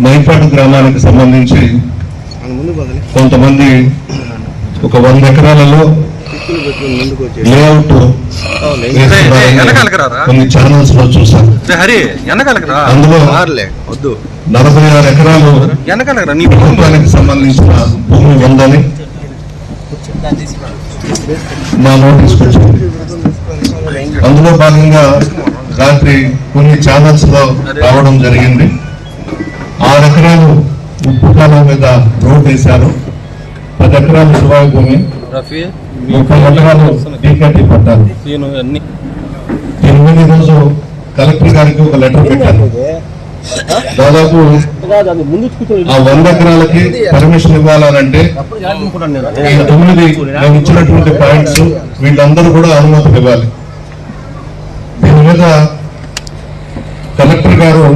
మైపాడు గ్రామానికి సంబంధించి కొంతమంది ఒక 100 ఎకరాలలో లేఅవుట్ కొన్ని ఛానల్స్ లో చూసాను. అందులో 46 ఎకరాలు ప్రభుత్వానికి సంబంధించిన భూమి ఉందని మా నోటీస్కి వచ్చింది. అందులో భాగంగా రాత్రి కొన్ని ఛానల్స్ లో రావడం జరిగింది. 6 ఎకరాలు ఉప్పు కాలం మీద రోడ్ వేశారు, 10 ఎకరాలు సువాయి భూమి, 30 ఎకరాలు డీకేటీ పట్టారు. దీని మీద ఈరోజు కలెక్టర్ గారికి ఒక లెటర్ పెట్టారు. దాదాపు ఆ 100 ఎకరాలకి పర్మిషన్ ఇవ్వాలనంటే ఈ 9 మేము ఇచ్చినటువంటి పాయింట్స్ వీళ్ళందరూ కూడా అనుమతులు ఇవ్వాలి. దీని మీద కలెక్టర్ గారు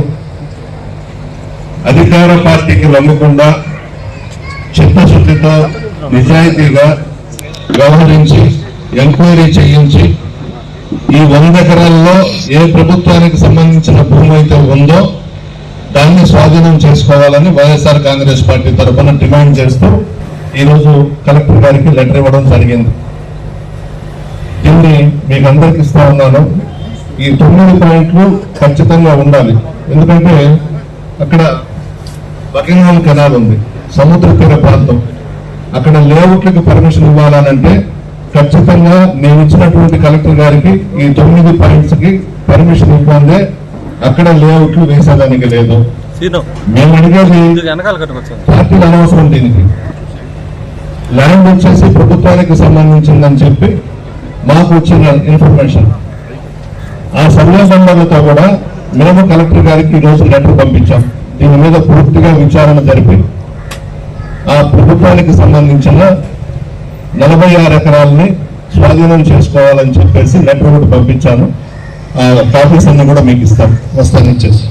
అధికార పార్టీకి లొంగకుండా చిత్తశుద్ధితో నిజాయితీగా వ్యవహరించి ఎంక్వైరీ చేయించి ఈ 100 ఎకరాల్లో ఏ ప్రభుత్వానికి సంబంధించిన భూమి అయితే ఉందో దాన్ని స్వాధీనం చేసుకోవాలని వైఎస్ఆర్ కాంగ్రెస్ పార్టీ తరఫున డిమాండ్ చేస్తూ ఈరోజు కలెక్టర్ గారికి లెటర్ ఇవ్వడం జరిగింది. దీన్ని మీకు అందరికి ఇస్తా ఉన్నాను. ఈ 9 పాయింట్లు ఖచ్చితంగా ఉండాలి. ఎందుకంటే అక్కడ బకింగ్హామ్ కెనాల్ ఉంది, సముద్ర తీర ప్రాంతం. అక్కడ లేఅవుట్లకు పర్మిషన్ ఇవ్వాలనంటే ఖచ్చితంగా నేను ఇచ్చినటువంటి కలెక్టర్ గారికి ఈ 9 పాయింట్స్ కి పర్మిషన్ ఇవ్వదే అక్కడ లేఅవుట్లు వేసేదానికి లేదు. మేము అడిగేది పార్టీలు అనవసరం. దీనికి ల్యాండ్ వచ్చేసి ప్రభుత్వానికి సంబంధించిందని చెప్పి మాకు వచ్చిన ఇన్ఫర్మేషన్, ఆ సర్వే నంబర్లతో కూడా మేము కలెక్టర్ గారికి ఈరోజు లెటర్ పంపించాం. దీని మీద పూర్తిగా విచారణ జరిపి ఆ ప్రభుత్వానికి సంబంధించిన 46 ఎకరాలని స్వాధీనం చేసుకోవాలని చెప్పేసి లెటర్ కూడా పంపించాను. ఆ కాపీస్ అన్ని కూడా మీకు వస్తాను ఇచ్చేసి